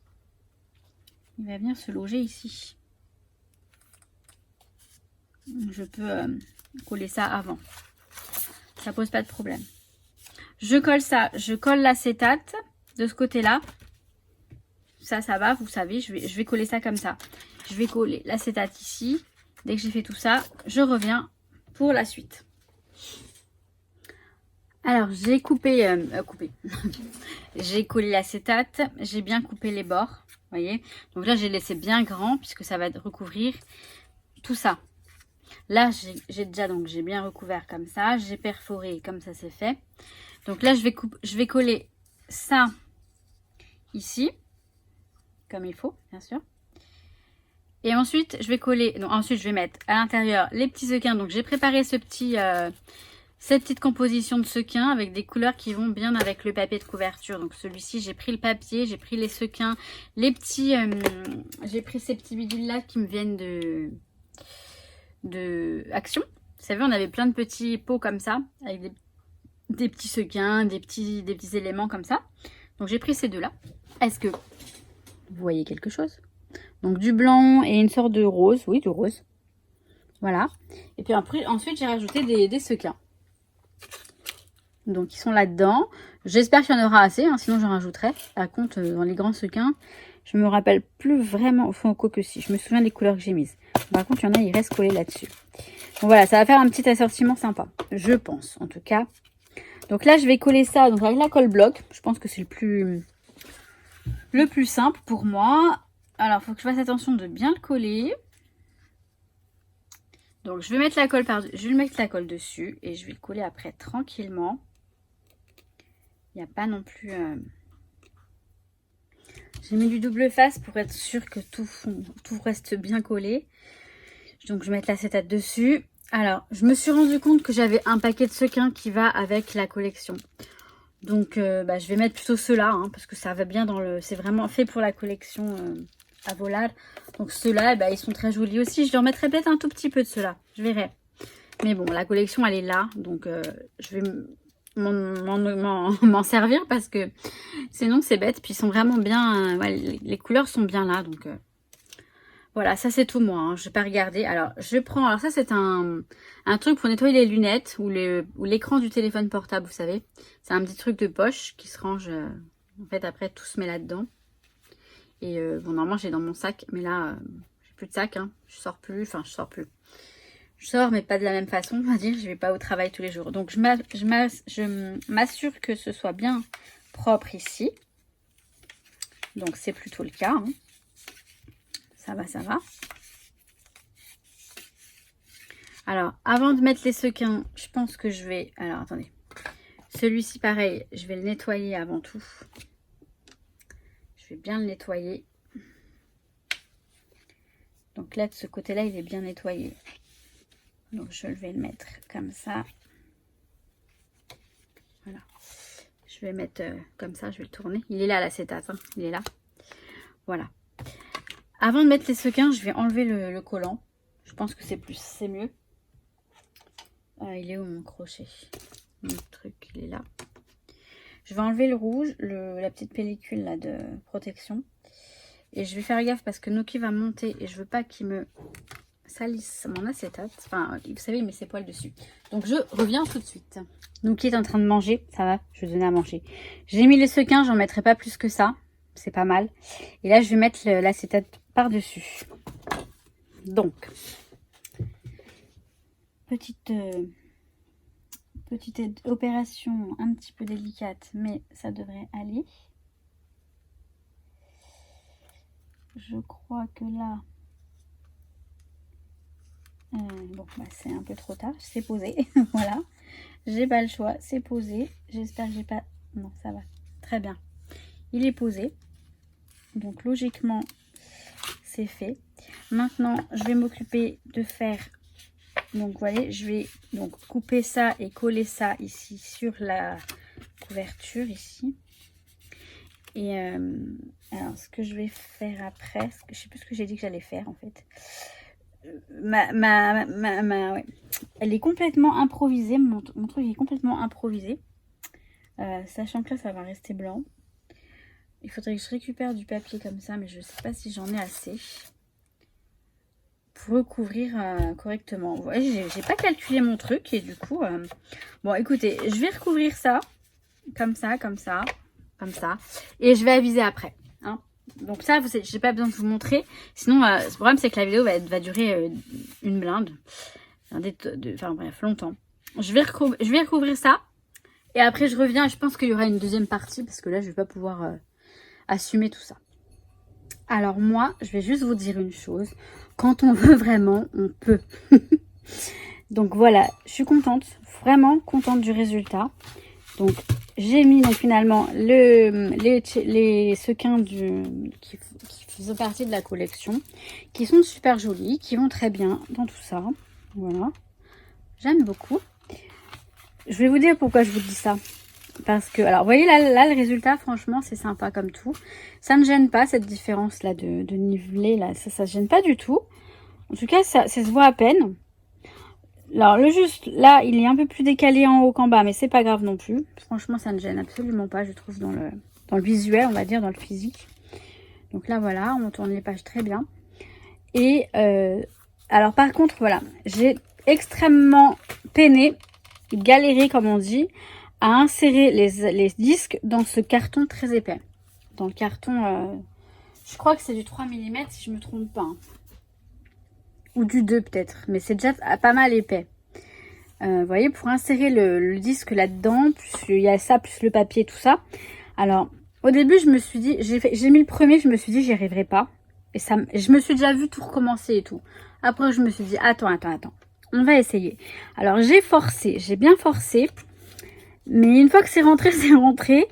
Il va venir se loger ici. Je peux coller ça avant. Ça pose pas de problème. Je colle ça, je colle l'acétate de ce côté-là. Ça va, vous savez, je vais coller ça comme ça. Je vais coller l'acétate ici. Dès que j'ai fait tout ça, je reviens pour la suite. Alors, j'ai coupé, j'ai collé l'acétate, j'ai bien coupé les bords, vous voyez. Donc là, j'ai laissé bien grand puisque ça va recouvrir tout ça. Là, j'ai déjà, donc j'ai bien recouvert comme ça. J'ai perforé comme ça c'est fait. Donc là, je vais coller ça ici, comme il faut, bien sûr. Et ensuite, je vais coller, donc ensuite je vais mettre à l'intérieur les petits sequins. Donc j'ai préparé ce petit, cette petite composition de sequins avec des couleurs qui vont bien avec le papier de couverture. Donc celui-ci, j'ai pris le papier, j'ai pris les sequins, les petits, j'ai pris ces petits bidules là qui me viennent de Action. Vous savez, on avait plein de petits pots comme ça, avec des petits sequins, des petits éléments comme ça. Donc j'ai pris ces deux-là. Est-ce que vous voyez quelque chose? Donc du blanc et une sorte de rose, oui, du rose. Voilà. Et puis après, ensuite, j'ai rajouté des sequins. Donc ils sont là-dedans. J'espère qu'il y en aura assez, hein, sinon j'en rajouterai. Par contre, dans les grands sequins, je me rappelle plus vraiment, au fond, quoi que si. Je me souviens des couleurs que j'ai mises. Par contre, il y en a, ils restent collés là-dessus. Donc voilà, ça va faire un petit assortiment sympa. Je pense, en tout cas. Donc là, je vais coller ça donc avec la colle bloc. Je pense que c'est le plus simple pour moi. Alors, il faut que je fasse attention de bien le coller. Donc, je vais mettre la colle dessus et je vais le coller après tranquillement. Il n'y a pas non plus... J'ai mis du double face pour être sûr que tout reste bien collé. Donc, je vais mettre l'acétate dessus. Alors, je me suis rendu compte que j'avais un paquet de sequins qui va avec la collection. Donc, je vais mettre plutôt ceux-là, hein, parce que ça va bien dans le... C'est vraiment fait pour la collection à volage. Donc, ceux-là, ils sont très jolis aussi. Je leur mettrai peut-être un tout petit peu de ceux-là. Je verrai. Mais bon, la collection, elle est là. Donc, je vais m'en servir parce que sinon, c'est bête. Puis, ils sont vraiment bien... les couleurs sont bien là. Donc, voilà, ça, c'est tout moi. Hein. Je vais pas regarder. Alors, je prends... Alors, ça, c'est un truc pour nettoyer les lunettes ou l'écran du téléphone portable, vous savez. C'est un petit truc de poche qui se range... en fait, après, tout se met là-dedans. Et bon, normalement, j'ai dans mon sac. Mais là, j'ai plus de sac. Hein. Je sors plus. Enfin, je sors plus. Je sors, mais pas de la même façon, on va dire. Je vais pas au travail tous les jours. Donc, je m'assure que ce soit bien propre ici. Donc, c'est plutôt le cas. Hein. Ça va, ça va. Alors, avant de mettre les sequins, je pense que je vais... Alors, attendez. Celui-ci, pareil, je vais le nettoyer avant tout. Je vais bien le nettoyer. Donc là, de ce côté-là, il est bien nettoyé. Donc, je vais le mettre comme ça. Voilà. Je vais mettre comme ça, je vais le tourner. Il est là, l'acétate, hein. Il est là. Voilà. Avant de mettre les sequins, je vais enlever le collant. Je pense que c'est mieux. Il est où mon crochet? Mon truc, il est là. Je vais enlever le rouge, la petite pellicule là de protection. Et je vais faire gaffe parce que Noki va monter et je veux pas qu'il me salisse mon acétate. Enfin, vous savez, il met ses poils dessus. Donc, je reviens tout de suite. Noki est en train de manger. Ça va, je vais donner à manger. J'ai mis les sequins, j'en mettrai pas plus que ça. C'est pas mal. Et là, je vais mettre l'acétate par-dessus. Donc, petite opération un petit peu délicate, mais ça devrait aller. Je crois que là, c'est un peu trop tard. C'est posé. Voilà. J'ai pas le choix. C'est posé. J'espère que j'ai pas... Non, ça va. Très bien. Il est posé. Donc, logiquement, c'est fait. Maintenant, je vais m'occuper de faire... Donc, vous voyez, je vais donc couper ça et coller ça ici sur la couverture, ici. Et alors, ce que je vais faire après... Je sais plus ce que j'ai dit que j'allais faire, en fait. Ouais. Elle est complètement improvisée. Mon truc est complètement improvisé. Sachant que là, ça va rester blanc. Il faudrait que je récupère du papier comme ça, mais je ne sais pas si j'en ai assez pour recouvrir correctement. Ouais, j'ai pas calculé mon truc et du coup... Bon, écoutez, je vais recouvrir ça. Comme ça, comme ça, comme ça. Et je vais aviser après. Hein. Donc ça, j'ai pas besoin de vous montrer. Sinon, le problème, c'est que la vidéo va durer une blinde. Enfin bref, longtemps. Je vais recouvrir ça. Et après, je reviens. Je pense qu'il y aura une deuxième partie. Parce que là, je vais pas pouvoir assumer tout ça. Alors moi, je vais juste vous dire une chose. Quand on veut vraiment, on peut. Donc voilà, je suis contente, vraiment contente du résultat. Donc j'ai mis donc finalement les sequins qui faisaient partie de la collection, qui sont super jolis, qui vont très bien dans tout ça. Voilà, j'aime beaucoup. Je vais vous dire pourquoi je vous dis ça. Parce que, alors vous voyez là le résultat, franchement c'est sympa comme tout. Ça ne gêne pas cette différence là de nivelé, là, ça se gêne pas du tout. En tout cas ça se voit à peine. Alors le juste là il est un peu plus décalé en haut qu'en bas, mais c'est pas grave non plus. Franchement ça ne gêne absolument pas, je trouve, dans le visuel, on va dire, dans le physique. Donc là voilà, on tourne les pages très bien. Et alors par contre voilà, j'ai extrêmement peiné, galéré comme on dit, à insérer les disques dans ce carton très épais. Dans le carton, je crois que c'est du 3 mm si je me trompe pas. Hein. Ou du 2 peut-être, mais c'est déjà pas mal épais. Vous voyez, pour insérer le disque là-dedans, plus il y a ça, plus le papier, tout ça. Alors, au début, je me suis dit, j'ai mis le premier, je me suis dit, j'y arriverai pas. Et ça, je me suis déjà vu tout recommencer et tout. Après, je me suis dit, attends, on va essayer. Alors, j'ai forcé, j'ai bien forcé. Mais une fois que c'est rentré, c'est rentré.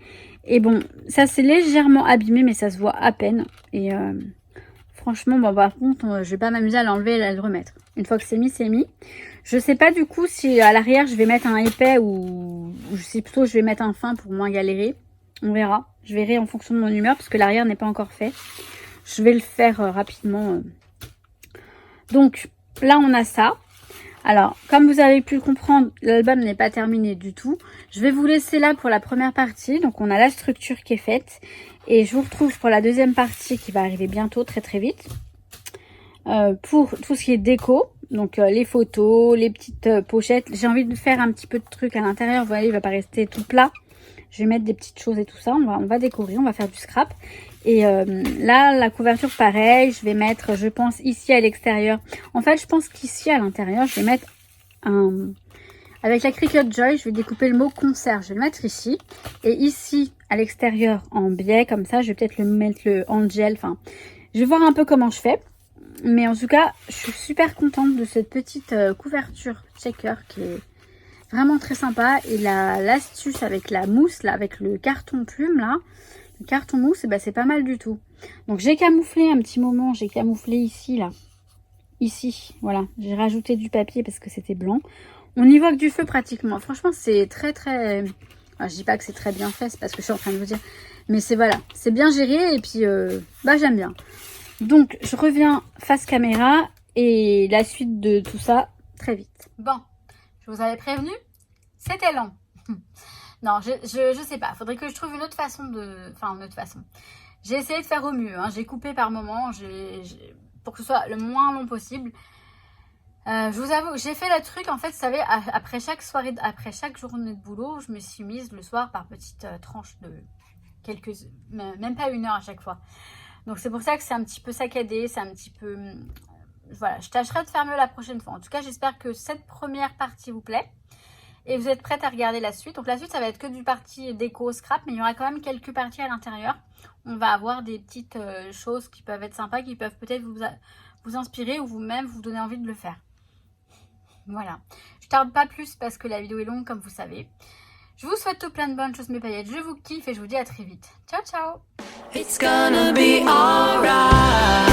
Et bon, ça s'est légèrement abîmé, mais ça se voit à peine. Et franchement, bon, par contre, je vais pas m'amuser à l'enlever et à le remettre. Une fois que c'est mis, c'est mis. Je sais pas du coup si à l'arrière, je vais mettre un épais ou je sais plutôt je vais mettre un fin pour moins galérer. On verra. Je verrai en fonction de mon humeur, parce que l'arrière n'est pas encore fait. Je vais le faire rapidement. Donc, là, on a ça. Alors, comme vous avez pu le comprendre, l'album n'est pas terminé du tout. Je vais vous laisser là pour la première partie. Donc, on a la structure qui est faite. Et je vous retrouve pour la deuxième partie qui va arriver bientôt, très très vite. Pour tout ce qui est déco. Donc, les photos, les petites pochettes. J'ai envie de faire un petit peu de trucs à l'intérieur. Vous voyez, il va pas rester tout plat. Je vais mettre des petites choses et tout ça. On va décorer, on va faire du scrap. Et là, la couverture, pareil. Je vais mettre, je pense, ici à l'extérieur. En fait, je pense qu'ici à l'intérieur, je vais mettre un... Avec la Cricut Joy, je vais découper le mot concert. Je vais le mettre ici. Et ici, à l'extérieur, en biais, comme ça, je vais peut-être le mettre en gel. Enfin, je vais voir un peu comment je fais. Mais en tout cas, je suis super contente de cette petite couverture checker qui est vraiment très sympa. Et l'astuce avec la mousse, là, avec le carton plume, là, le carton mousse, ben, c'est pas mal du tout. Donc, j'ai camouflé un petit moment, j'ai camouflé ici, là. Ici, voilà. J'ai rajouté du papier parce que c'était blanc. On y voit que du feu pratiquement. Franchement, c'est très, très... Enfin, je dis pas que c'est très bien fait, c'est parce que je suis en train de vous dire. Mais c'est, voilà, c'est bien géré et puis, bah, j'aime bien. Donc, je reviens face caméra et la suite de tout ça très vite. Bon, je vous avais prévenu, c'était lent. Non, je sais pas. Faudrait que je trouve une autre façon de... Enfin, une autre façon. J'ai essayé de faire au mieux. Hein. J'ai coupé par moment pour que ce soit le moins long possible. Je vous avoue, j'ai fait le truc, en fait, vous savez, après chaque soirée, après chaque journée de boulot, je me suis mise le soir par petites tranches de même pas 1 heure à chaque fois. Donc c'est pour ça que c'est un petit peu saccadé, c'est un petit peu... Voilà, je tâcherai de faire mieux la prochaine fois. En tout cas, j'espère que cette première partie vous plaît. Et vous êtes prête à regarder la suite. Donc la suite, ça va être que du partie déco, scrap, mais il y aura quand même quelques parties à l'intérieur. On va avoir des petites choses qui peuvent être sympas, qui peuvent peut-être vous inspirer ou vous-même vous donner envie de le faire. Voilà. Je tarde pas plus parce que la vidéo est longue, comme vous savez. Je vous souhaite tout plein de bonnes choses, mes paillettes. Je vous kiffe et je vous dis à très vite. Ciao, ciao! It's gonna be alright.